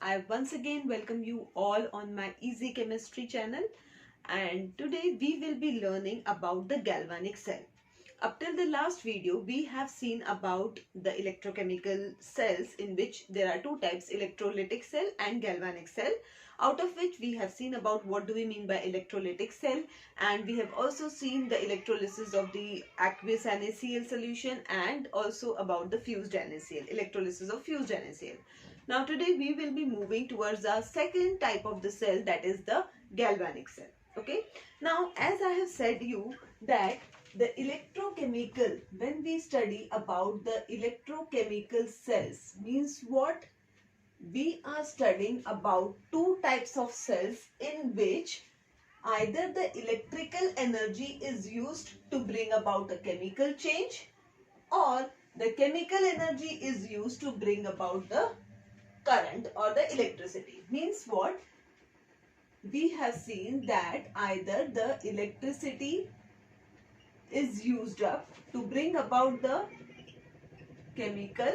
I once again welcome you all on my Easy Chemistry channel, and today we will be learning about the galvanic cell. Up till the last video we have seen about the electrochemical cells, in which there are two types, electrolytic cell and galvanic cell, out of which we have seen about what do we mean by electrolytic cell, and we have also seen the electrolysis of the aqueous NaCl solution and also about the fused NaCl, electrolysis of fused NaCl. Now today we will be moving towards our second type of the cell, that is the galvanic cell. Okay. Now as I have said you that the electrochemical, when we study about the electrochemical cells, means what? We are studying about two types of cells in which either the electrical energy is used to bring about a chemical change, or the chemical energy is used to bring about the current or the electricity. Means what? We have seen that either the electricity is used up to bring about the chemical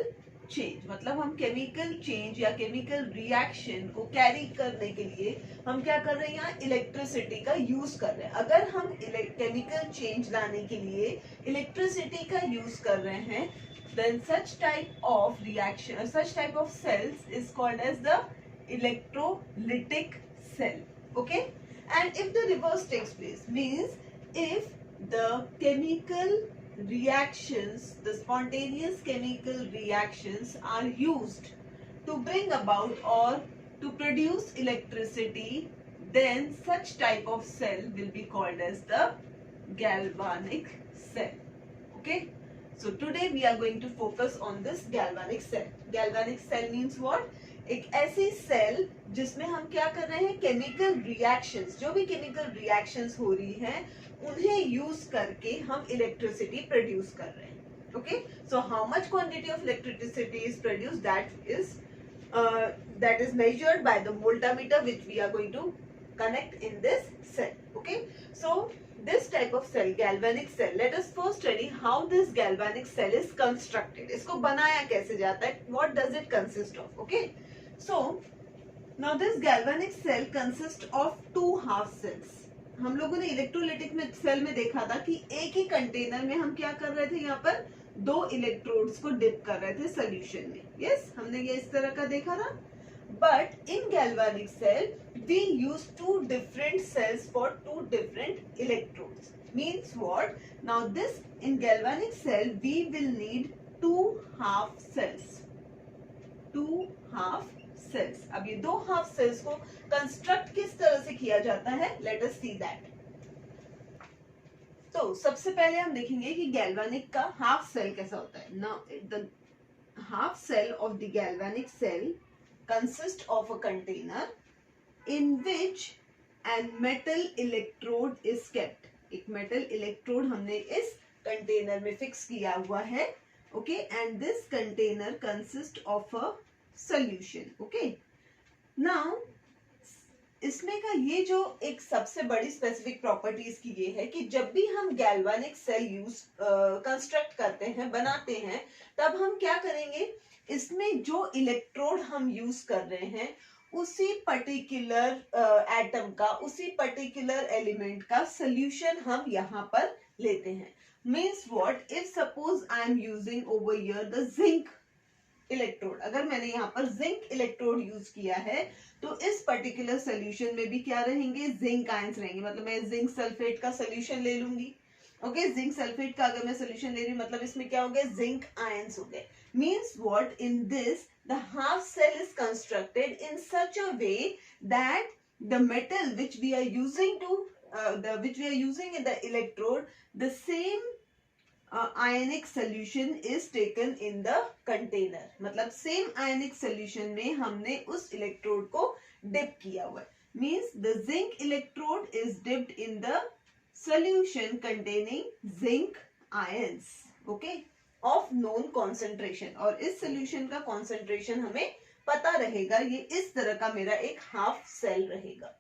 change, मतलब हम chemical change या chemical reaction को carry करने के लिए हम क्या कर रहे हैं, यहाँ electricity का use कर रहे हैं. अगर हम chemical change लाने के लिए electricity का use कर रहे हैं, then such type of reaction or such type of cells is called as the electrolytic cell. Okay. And if the reverse takes place, means if the chemical reactions, the spontaneous chemical reactions are used to bring about or to produce electricity, then such type of cell will be called as the galvanic cell. Okay. So today we are going to focus on this galvanic cell. Galvanic cell means what? एक ऐसी cell जिसमें हम क्या कर रहे हैं, chemical reactions, जो भी केमिकल रिएक्शंस हो रही हैं उन्हें यूज करके हम इलेक्ट्रिसिटी प्रोड्यूस कर रहे हैं. Okay. So how much quantity of electricity is produce, that is measured by the voltmeter, which we are going to connect in this cell. Okay. So this type of cell, galvanic cell, let us first study how this galvanic cell is constructed. इसको बनाया कैसे जाता है, what does it consist of? Okay. So now this galvanic cell consists of two half cells. हम लोगों ने electrolytic में cell में देखा था कि एक ही कंटेनर में हम क्या कर रहे थे, यहाँ पर दो इलेक्ट्रोड्स को डिप कर रहे थे सोल्यूशन में. यस, हमने ये इस तरह का देखा था. But in galvanic cell, we use two different cells for two different electrodes. Means what? Now this, in galvanic cell, we will need two half cells. Two half cells. अब ये दो half cells को construct किस तरह से किया जाता है? Let us see that. तो सबसे पहले हम देखेंगे कि galvanic का half cell कैसा होता है. Now the half cell of the galvanic cell consist of a container in which an metal electrode is kept. एक metal electrode हमने इस container में fix किया हुआ है. Okay, and this container consists of a solution. Okay. Now इसमें का ये जो एक सबसे बड़ी स्पेसिफिक प्रॉपर्टीज की ये है कि जब भी हम गैल्वानिक सेल यूज कंस्ट्रक्ट करते हैं, बनाते हैं, तब हम क्या करेंगे, इसमें जो इलेक्ट्रोड हम यूज कर रहे हैं उसी पर्टिकुलर एटम का, उसी पर्टिकुलर एलिमेंट का सोल्यूशन हम यहाँ पर लेते हैं. Means what? If suppose I am using over here the zinc electrode, अगर मैंने यहाँ पर जिंक इलेक्ट्रोड यूज किया है तो इस पर्टिकुलर सोल्यूशन में भी क्या रहेंगे, जिंक आयंस रहेंगे. मतलब मैं जिंक सल्फेट का सोल्यूशन ले लूंगी. ओके. जिंक सल्फेट का अगर मैं सोल्यूशन ले रही हूँ, मतलब इसमें क्या हो गया, जिंक आयंस हो गए. Means what? In this the half cell is constructed in such a way that the metal which we are using in the electrode, the same ionic solution is taken in the container. मतलब same आयनिक solution में हमने उस electrode को dip किया हुआ है. Means the zinc electrode is dipped in the solution containing zinc ions. Okay, of known concentration. और इस solution का concentration हमें पता रहेगा. ये इस तरह का मेरा एक half cell रहेगा.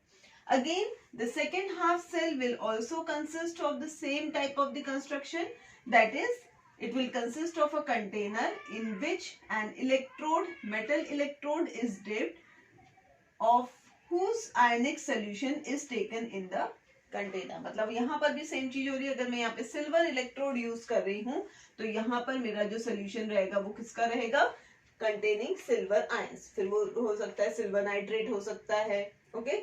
Again, the second half cell will also consist of the same type of the construction. That is, it will consist of a container in which an electrode, metal electrode is dipped of whose ionic solution is taken in the container. मतलब यहाँ पर भी same चीज हो रही है। अगर मैं यहाँ पे सिल्वर इलेक्ट्रोड यूज कर रही हूँ तो यहाँ पर मेरा जो सोल्यूशन रहेगा वो किसका रहेगा, कंटेनिंग सिल्वर आयंस। फिर वो हो सकता है सिल्वर नाइट्रेट हो सकता है, ओके,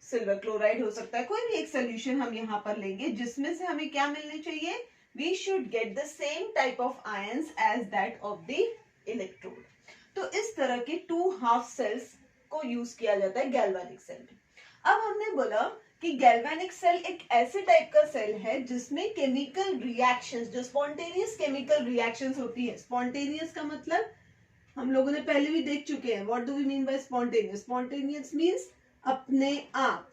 सिल्वर क्लोराइड हो सकता है, कोई भी एक सोल्यूशन हम यहाँ पर लेंगे जिसमें से हमें क्या मिलनी चाहिए, we should get the same type of ions as that of the electrode. तो इस तरह के 2 हाफ सेल्स को यूज किया जाता है गैल्वेनिक सेल में। अब हमने बोला कि गैल्वेनिक सेल एक ऐसे टाइप का सेल है जिसमें केमिकल रिएक्शंस, जो स्पॉन्टेनियस केमिकल रिएक्शंस होती है। स्पॉन्टेनियस का मतलब हम लोगों ने पहले भी देख चुके हैं। What do we mean by spontaneous? Spontaneous means अपने आप,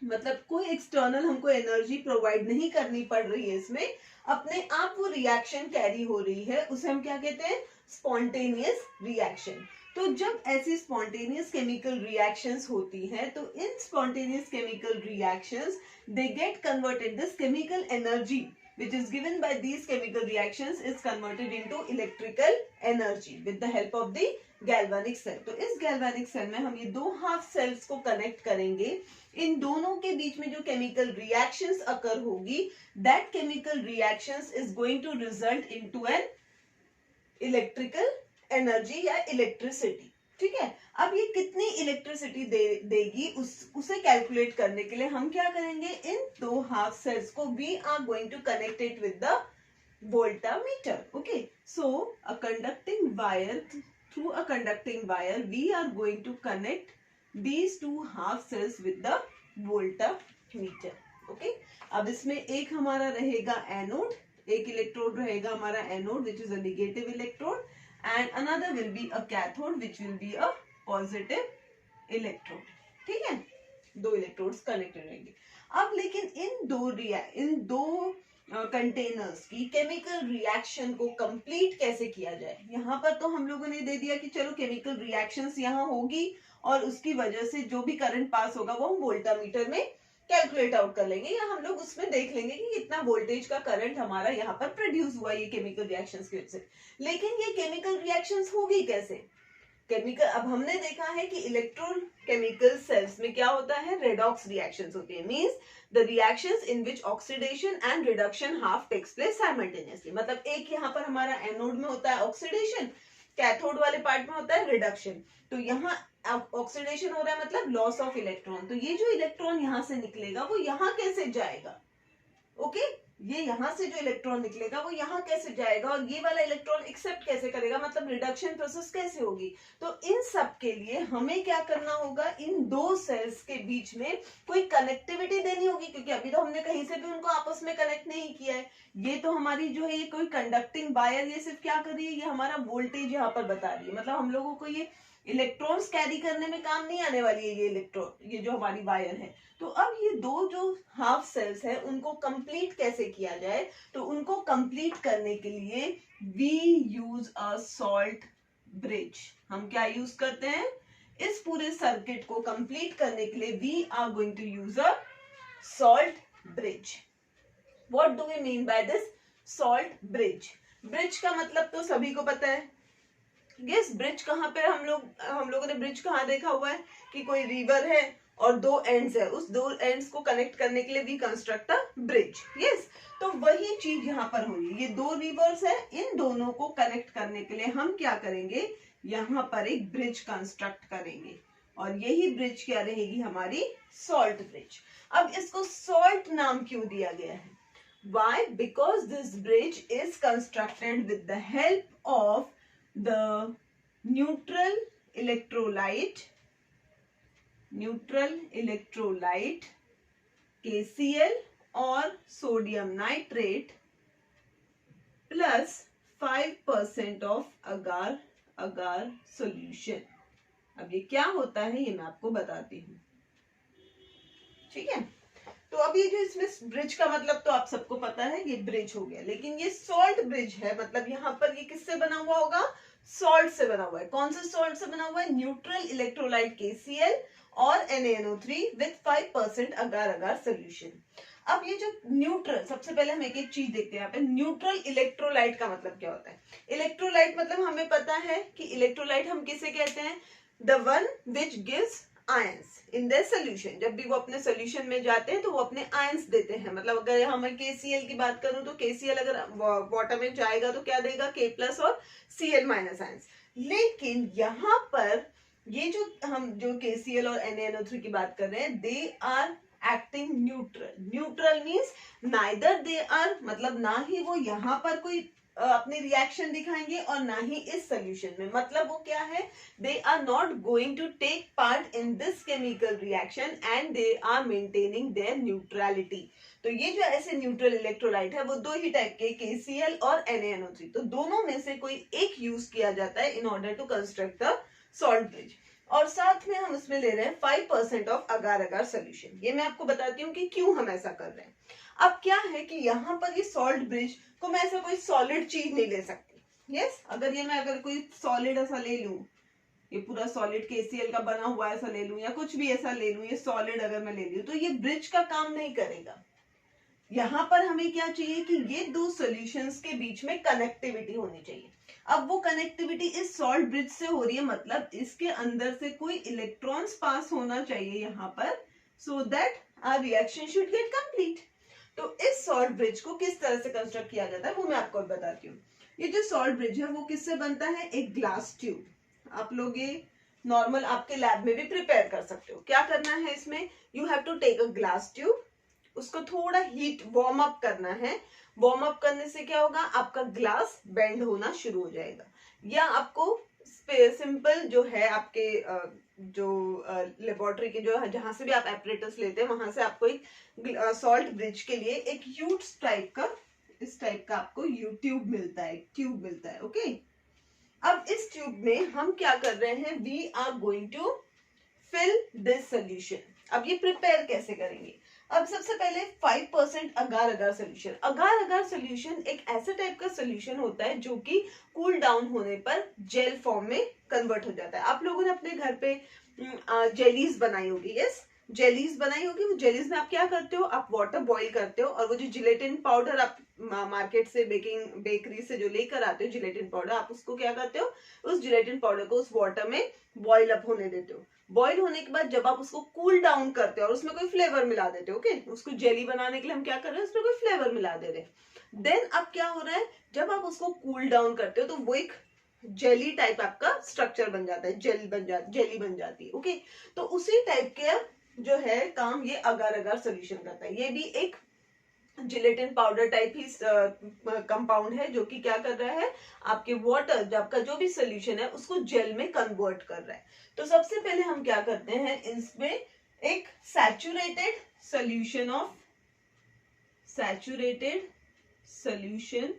मतलब कोई एक्सटर्नल हमको एनर्जी प्रोवाइड नहीं करनी पड़ रही है, इसमें अपने आप वो रिएक्शन कैरी हो रही है, उसे हम क्या कहते हैं, स्पॉन्टेनियस रिएक्शन। तो जब ऐसी स्पॉन्टेनियस केमिकल रिएक्शंस होती हैं तो in spontaneous chemical reactions they get converted, this chemical energy which is given by these chemical reactions is converted into electrical energy with the help of the galvanic cell। तो इस galvanic cell में हम ये 2 half cells को connect करेंगे। इन दोनों के बीच में जो केमिकल रिएक्शंस अकर होगी, that chemical reactions is going to result into an electrical energy या electricity। ठीक है, अब ये कितनी इलेक्ट्रिसिटी देगी उसे कैलकुलेट करने के लिए हम क्या करेंगे, इन 2 हाफ सेल्स को we are going to connect it with the voltameter. Okay, so a conducting wire, through a conducting wire we are going to connect these 2 half cells with the voltameter. Okay, अब इसमें एक हमारा रहेगा anode, एक electrode रहेगा हमारा anode which is a negative electrode, and another will be a cathode which will be a positive electrode। ठीक है, 2 इलेक्ट्रोड्स कनेक्टेड रहेंगे। अब लेकिन इन दो कंटेनर्स की केमिकल रिएक्शन को कंप्लीट कैसे किया जाए, यहाँ पर तो हम लोगों ने दे दिया कि चलो केमिकल रिएक्शंस यहाँ होगी और उसकी वजह से जो भी करंट पास होगा वो हम वोल्टामीटर में कैलकुलेट आउट कर लेंगे, या हम लोग उसमें देख लेंगे कि कितना वोल्टेज का करंट हमारा यहाँ पर प्रोड्यूस हुआ ये केमिकल रिएक्शंस की वजह से। लेकिन ये केमिकल रिएक्शंस होगी कैसे? केमिकल, अब हमने देखा है कि इलेक्ट्रोकेमिकल सेल्स में क्या होता है, रेडॉक्स रिएक्शंस होती है, means the reactions in which oxidation and reduction half takes place simultaneously. मतलब एक यहाँ पर हमारा एनोड में होता है ऑक्सीडेशन, कैथोड वाले पार्ट में होता है रिडक्शन। तो यहाँ ऑक्सीडेशन हो रहा है मतलब लॉस ऑफ इलेक्ट्रॉन, तो ये जो इलेक्ट्रॉन यहाँ से निकलेगा वो यहाँ कैसे जाएगा, ओके, ये यहाँ से जो इलेक्ट्रॉन निकलेगा वो यहाँ कैसे जाएगा और ये वाला इलेक्ट्रॉन एक्सेप्ट कैसे करेगा, मतलब रिडक्शन प्रोसेस कैसे होगी। तो इन सब के लिए हमें क्या करना होगा, इन 2 सेल्स के बीच में कोई कनेक्टिविटी देनी होगी, क्योंकि अभी तो हमने कहीं से भी उनको आपस में कनेक्ट नहीं किया है। ये तो हमारी जो है ये कोई कंडक्टिंग वायर, ये सिर्फ क्या कर रही है, ये हमारा वोल्टेज यहाँ पर बता रही है, मतलब हम लोगों को ये इलेक्ट्रॉन्स कैरी करने में काम नहीं आने वाली है ये इलेक्ट्रॉन, ये जो हमारी वायर है। तो अब ये 2 जो हाफ सेल्स है उनको कंप्लीट कैसे किया जाए, तो उनको कंप्लीट करने के लिए we use a salt bridge. हम क्या यूज करते हैं, इस पूरे सर्किट को कंप्लीट करने के लिए we are going to use a salt bridge. What do we mean by this salt bridge? Bridge का मतलब तो सभी को पता है, यस, ब्रिज कहाँ पे हम लोगों ने ब्रिज कहाँ देखा हुआ है कि कोई रिवर है और 2 एंड्स है, उस 2 एंड्स को कनेक्ट करने के लिए we construct a bridge, yes. तो वही चीज यहाँ पर हो रही है, ये 2 रिवर्स है, इन दोनों को कनेक्ट करने के लिए हम क्या करेंगे, यहाँ पर एक ब्रिज कंस्ट्रक्ट करेंगे और यही ब्रिज क्या रहेगी, हमारी सॉल्ट ब्रिज। अब इसको सॉल्ट नाम क्यों दिया गया है? Why? Because this bridge is constructed with the help of the neutral electrolyte KCl और sodium nitrate plus 5% of agar solution. अब ये क्या होता है ये मैं आपको बताती हूँ, ठीक है। तो अब ये जो इसमें ब्रिज का मतलब तो आप सबको पता है, ये ब्रिज हो गया, लेकिन ये सॉल्ट ब्रिज है, मतलब यहाँ पर ये किससे बना हुआ होगा, सॉल्ट से बना हुआ है। कौन से सॉल्ट से बना हुआ है? न्यूट्रल इलेक्ट्रोलाइट KCl और NaNO3 विद 5% अगार सोल्यूशन। अब ये जो न्यूट्रल, सबसे पहले हम एक चीज देखते हैं यहाँ पे, न्यूट्रल इलेक्ट्रोलाइट का मतलब क्या होता है। इलेक्ट्रोलाइट मतलब हमें पता है कि इलेक्ट्रोलाइट हम किसे कहते हैं, the one which gives ions in the solution. जब भी वो अपने सोल्यूशन में जाते हैं तो वो अपने आयंस देते हैं। मतलब अगर हम KCl की बात करूं तो KCl अगर वाटर में जाएगा तो क्या देगा, K+ और Cl- आयंस। लेकिन यहाँ पर ये जो KCl और NaNO3 की बात कर रहे हैं, they are acting neutral. Neutral means neither they are, मतलब ना ही वो यहाँ पर कोई अपनी रिएक्शन दिखाएंगे और ना ही इस सोल्यूशन में। मतलब वो क्या है, they are not going to take part in this chemical reaction and they are maintaining their neutrality. तो ये जो ऐसे न्यूट्रल इलेक्ट्रोलाइट है वो दो ही टाइप के, KCl और NaNO3। तो दोनों में से कोई एक यूज किया जाता है in order to construct the salt bridge. और साथ में हम उसमें ले रहे हैं 5% ऑफ अगार अगार सोल्यूशन। ये मैं आपको बताती हूँ कि क्यों हम ऐसा कर रहे हैं। अब क्या है कि यहाँ पर ये सॉल्ट ब्रिज को मैं ऐसा कोई सॉलिड चीज नहीं ले सकती। यस, अगर कोई सॉलिड ऐसा ले लूं, ये पूरा सॉलिड KCl का बना हुआ ऐसा ले लूं या कुछ भी ऐसा ले लूं, ये सॉलिड अगर मैं ले लूं तो ये ब्रिज का काम नहीं करेगा। यहाँ पर हमें क्या चाहिए कि ये दो सॉल्यूशंस के बीच में कनेक्टिविटी होनी चाहिए। अब वो कनेक्टिविटी इस सॉल्ट ब्रिज से हो रही है, मतलब इसके अंदर से कोई इलेक्ट्रॉन्स पास होना चाहिए यहाँ पर, so that our reaction should get complete. तो इस सॉल्ट ब्रिज को किस तरह से कंस्ट्रक्ट किया जाता है वो मैं आपको बताती हूँ। ये जो सॉल्ट ब्रिज है वो किससे बनता है, एक ग्लास ट्यूब। आप लोग ये नॉर्मल आपके लैब में भी प्रिपेयर कर सकते हो। क्या करना है इसमें, you have to take a glass tube, उसको थोड़ा हीट वार्म अप करना है। वार्म अप करने से क्या होगा, आपका ग्लास बेंड होना शुरू हो जाएगा। या आपको सिंपल जो है आपके जो लेबोरेटरी के जो जहां से भी आप एपरेटस लेते हैं वहां से आपको एक सॉल्ट ब्रिज के लिए एक यूट्स टाइप का, इस टाइप का आपको ट्यूब मिलता है, ट्यूब मिलता है। ओके, अब इस ट्यूब में हम क्या कर रहे हैं, we are going to fill this solution. अब ये प्रिपेयर कैसे करेंगे, अब सबसे पहले 5% अगार अगार सोल्यूशन। अगार अगार सोल्यूशन एक ऐसे टाइप का सोल्यूशन होता है जो कि कूल डाउन होने पर जेल फॉर्म में कन्वर्ट हो जाता है। आप लोगों ने अपने घर पे जेलीज बनाई होगी, यस, जेलीज बनाई होगी। वो जेलीज में आप क्या करते हो, आप वाटर बॉईल करते हो और वो जो जिलेटिन पाउडर आप मार्केट से बेकरी से जो लेकर आते हो जिलेटिन पाउडर, आप उसको क्या करते हो, उस जिलेटिन पाउडर को उस वाटर में बॉईल अप होने देते हो। बॉईल होने के बाद जब आप उसको कूल डाउन करते हो और उसमें कोई फ्लेवर मिला देते हो, ओके, उसको जेली बनाने के लिए हम क्या कर रहे हैं, उसमें कोई फ्लेवर मिला दे रहे हैं। देन अब क्या हो रहा है, जब आप उसको कूल डाउन करते हो तो वो एक जेली टाइप आपका स्ट्रक्चर बन जाता है, जेली बन जाती है। ओके, तो उसी टाइप के जो है काम ये अगार अगार सोल्यूशन करता है। ये भी एक जिलेटिन पाउडर टाइप ही कंपाउंड है जो कि क्या कर रहा है, आपके वाटर जो आपका जो भी सोल्यूशन है उसको जेल में कन्वर्ट कर रहा है। तो सबसे पहले हम क्या करते हैं, इसमें एक सैचुरेटेड सोल्यूशन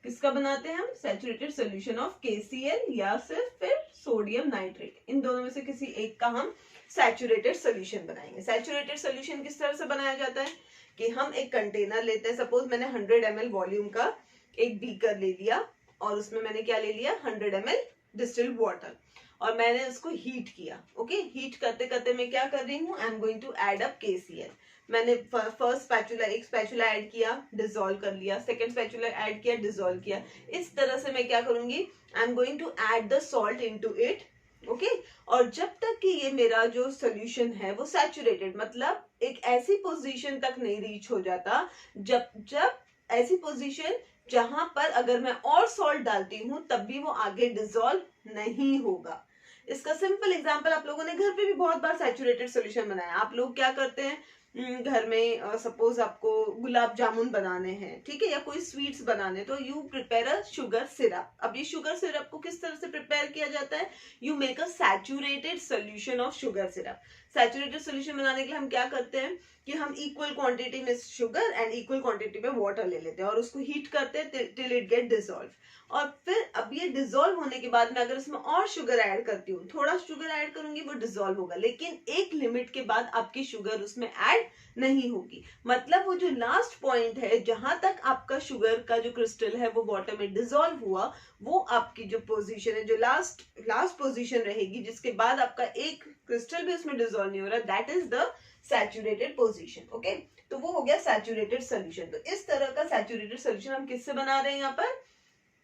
किसका बनाते हैं हम, सैचुरेटेड सोल्यूशन ऑफ KCl या फिर सोडियम नाइट्रेट। इन दोनों में से किसी एक का हम सैचुरेटेड सोल्यूशन बनाएंगे। सैचुरेटेड सोल्यूशन किस तरह से बनाया जाता है कि हम एक कंटेनर लेते हैं, सपोज मैंने 100 ml वॉल्यूम का एक बीकर ले लिया और उसमें मैंने क्या ले लिया, 100 ml डिस्टिल्ड वाटर, और मैंने उसको हीट किया। ओके, हीट करते करते मैं क्या कर रही हूँ, I am going to add up KCl। मैंने फर्स्ट स्पैचुला, एक स्पैचुला ऐड किया, डिसॉल्व कर लिया, सेकंड स्पैचुला ऐड किया, डिसॉल्व किया। इस तरह से मैं क्या करूंगी, I am going to add the salt into it. Okay, और जब तक कि ये मेरा जो सोल्यूशन है वो सैचुरेटेड, मतलब एक ऐसी पोजीशन तक नहीं रीच हो जाता, जब ऐसी पोजीशन जहां पर अगर मैं और सॉल्ट डालती हूं तब भी वो आगे डिसॉल्व नहीं होगा। इसका सिंपल एग्जांपल, आप लोगों ने घर पे भी बहुत बार सैचुरेटेड सॉल्यूशन बनाया। आप लोग क्या करते हैं, घर में सपोज आपको गुलाब जामुन बनाने हैं, ठीक है, या कोई स्वीट्स बनाने, तो you prepare a sugar syrup. अब ये शुगर सिरप को किस तरह से प्रिपेयर किया जाता है, you make a saturated solution of sugar syrup. Saturated solution बनाने के लिए हम क्या करते हैं कि हम इक्वल क्वांटिटी में शुगर एंड इक्वल क्वांटिटी में वाटर ले लेते हैं और उसको हीट करते हैं टिल इट गेट डिसॉल्व। और फिर अब ये डिसॉल्व होने के बाद में अगर इसमें और शुगर ऐड करती हूँ, थोड़ा शुगर ऐड करूंगी, वो डिसॉल्व होगा, लेकिन एक लिमिट के बाद आपकी शुगर उसमें ऐड नहीं होगी। मतलब वो जो लास्ट पॉइंट है जहां तक आपका शुगर का जो क्रिस्टल है वो वाटर में डिसॉल्व हुआ, वो आपकी जो पोजीशन है, जो लास्ट पोजीशन रहेगी, जिसके बाद आपका एक क्रिस्टल भी उसमें डिसॉल्व नहीं हो रहा, that is the saturated position. Okay, तो वो हो गया सैचुरेटेड सोल्यूशन। तो इस तरह का सैचुरेटेड सोल्यूशन हम किससे बना रहे हैं यहाँ पर,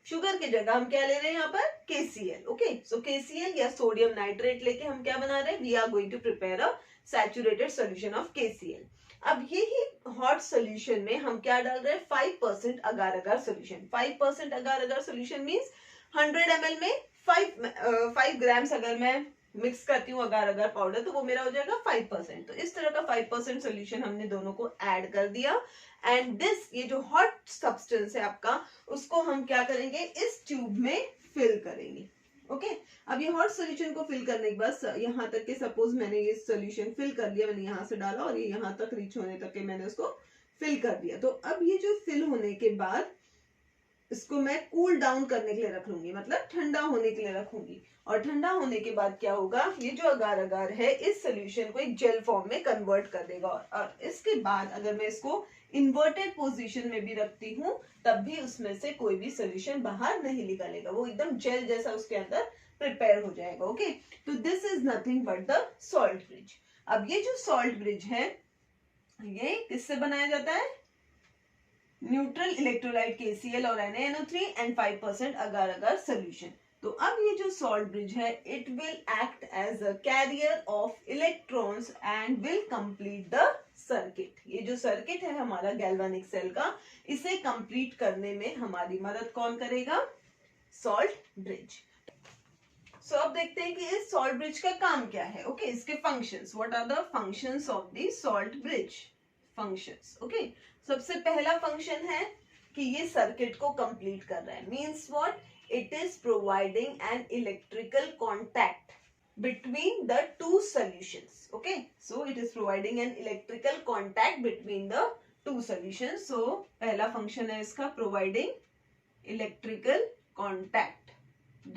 शुगर की जगह हम क्या ले रहे हैं यहाँ पर KCl. ओके, सो KCl या सोडियम नाइट्रेट लेके हम क्या बना रहे हैं, we are going to prepare a saturated solution of KCl. अब यही हॉट सोल्यूशन में हम क्या डाल रहे हैं, 5% अगार अगार सोल्यूशन. 5% अगार अगार सोल्यूशन मीन्स 100 ml में 5 ग्राम्स अगर मैं मिक्स करती हूँ अगार अगार पाउडर, तो वो मेरा हो जाएगा 5%. तो इस तरह का 5% सोल्यूशन हमने दोनों को ऐड कर दिया. एंड दिस, ये जो हॉट सब्सटेंस है आपका, उसको हम क्या करेंगे, इस ट्यूब में फिल करेंगे. ओके, अब ये हॉट सोल्यूशन को फिल करने के बाद यहाँ तक के सपोज मैंने ये सोल्यूशन फिल कर लिया, मैंने यहाँ से डाला और ये यहाँ तक रीच होने तक के मैंने उसको फिल कर दिया. तो अब ये जो फिल होने के बाद इसको मैं कूल डाउन करने के लिए रख लूंगी, मतलब ठंडा होने के लिए रखूंगी. और ठंडा होने के बाद क्या होगा, ये जो अगार अगार है इस सोल्यूशन को एक जेल फॉर्म में कन्वर्ट कर देगा. और इसके बाद अगर मैं इसको इन्वर्टेड पोजीशन में भी रखती हूँ तब भी उसमें से कोई भी सोल्यूशन बाहर नहीं निकलेगा, वो एकदम जेल जैसा उसके अंदर प्रिपेयर हो जाएगा. ओके, तो this is nothing but the salt bridge. अब ये जो सॉल्ट ब्रिज है ये किससे बनाया जाता है, न्यूट्रल इलेक्ट्रोलाइट KCl और NaNO3 and 5% agar agar solution. तो अब ये जो सॉल्ट ब्रिज है, it will act as a carrier of electrons and will complete the circuit. ये जो सर्किट है हमारा गैल्वेनिक सेल का, इसे कंप्लीट करने में हमारी मदद कौन करेगा, सॉल्ट ब्रिज. सो अब देखते हैं कि इस सॉल्ट ब्रिज का काम क्या है. ओके, इसके functions, what are the functions of the salt bridge. Functions, okay, सबसे पहला फंक्शन है कि ये सर्किट को कंप्लीट कर रहा है. Means what, it is providing an electrical contact between the two solutions. Okay, so it is providing an electrical contact between the two solutions. So पहला फंक्शन है इसका providing electrical contact.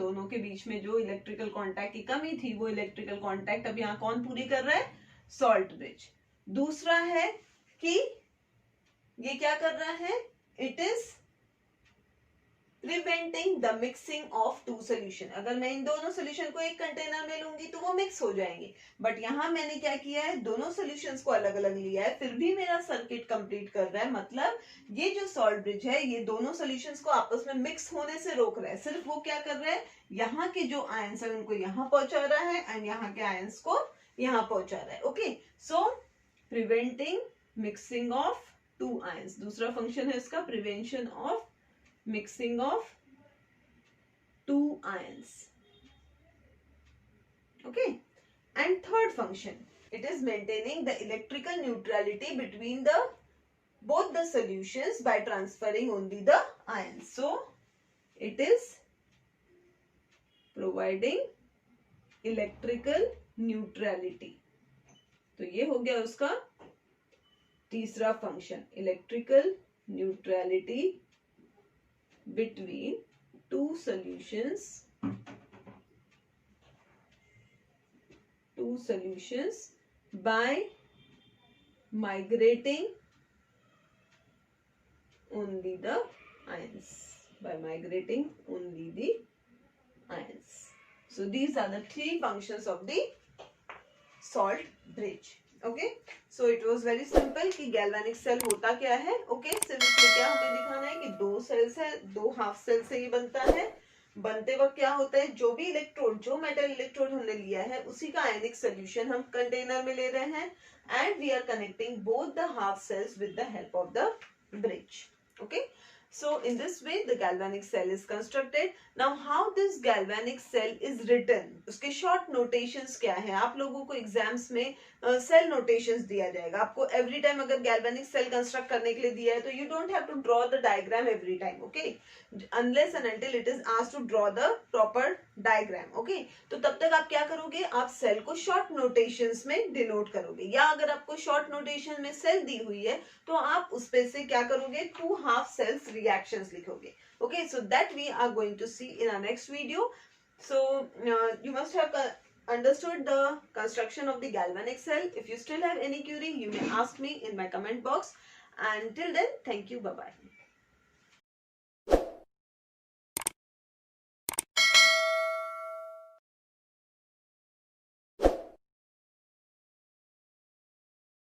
दोनों के बीच में जो इलेक्ट्रिकल कॉन्टैक्ट की कमी थी वो इलेक्ट्रिकल कॉन्टैक्ट अब यहाँ कौन पूरी कर रहा है, सॉल्ट ब्रिज. दूसरा है कि ये क्या कर रहा है, it is preventing the mixing of two solution. अगर मैं इन दोनों सोल्यूशन को एक कंटेनर में लूंगी तो वो मिक्स हो जाएंगे, बट यहाँ मैंने क्या किया है, दोनों सोल्यूशंस को अलग अलग लिया है, फिर भी मेरा सर्किट कंप्लीट कर रहा है. मतलब ये जो सॉल्ट ब्रिज है ये दोनों सोल्यूशंस को आपस में मिक्स होने से रोक रहा है. सिर्फ वो क्या कर रहा है, यहाँ के जो आयंस है उनको यहाँ पहुंचा रहा है एंड यहाँ के आयंस को यहाँ पहुंचा रहा है. Okay, so preventing mixing of two ions. दूसरा फंक्शन है इसका prevention of mixing of two ions. Okay, and third function, it is maintaining the electrical neutrality between the both the solutions by transferring only the ions. So it is providing electrical neutrality. तो ये हो गया उसका तीसरा function, electrical neutrality between two solutions by migrating only the ions. So these are the three functions of the salt bridge. Okay, so it was very simple कि galvanic cell होता क्या है. ओके, सिर्फ इसमें क्या हमें दिखाना है कि दो सेल्स है, दो हाफ सेल से ही बनता है. बनते वक्त क्या होता है, जो भी इलेक्ट्रोड, जो मेटल इलेक्ट्रोड हमने लिया है उसी का आयनिक सोल्यूशन हम कंटेनर में ले रहे हैं and we are connecting both the half cells with the help of the bridge. Okay, so in this way the galvanic cell is constructed. Now how this galvanic cell is written, उसके short notations क्या है. आप लोगों को exams में cell notations दिया जाएगा. आपको एवरी टाइम अगर गैल्वेनिक सेल कंस्ट्रक्ट करने के लिए दिया है तो you don't have to draw the diagram every time. Okay, unless and until it is asked to draw the proper diagram. Okay, तो तब तक आप क्या करोगे, आप सेल को शॉर्ट नोटेशंस में डिनोट करोगे, या अगर आपको शॉर्ट नोटेशन में सेल दी हुई है तो आप उस पे से क्या करोगे, टू हाफ सेल्स रिएक्शंस लिखोगे. Okay, so that we are going to see in our next video. So you must have understood the construction of the galvanic cell. If you still have any query, you may ask me in my comment box. And till then, thank you. Bye bye.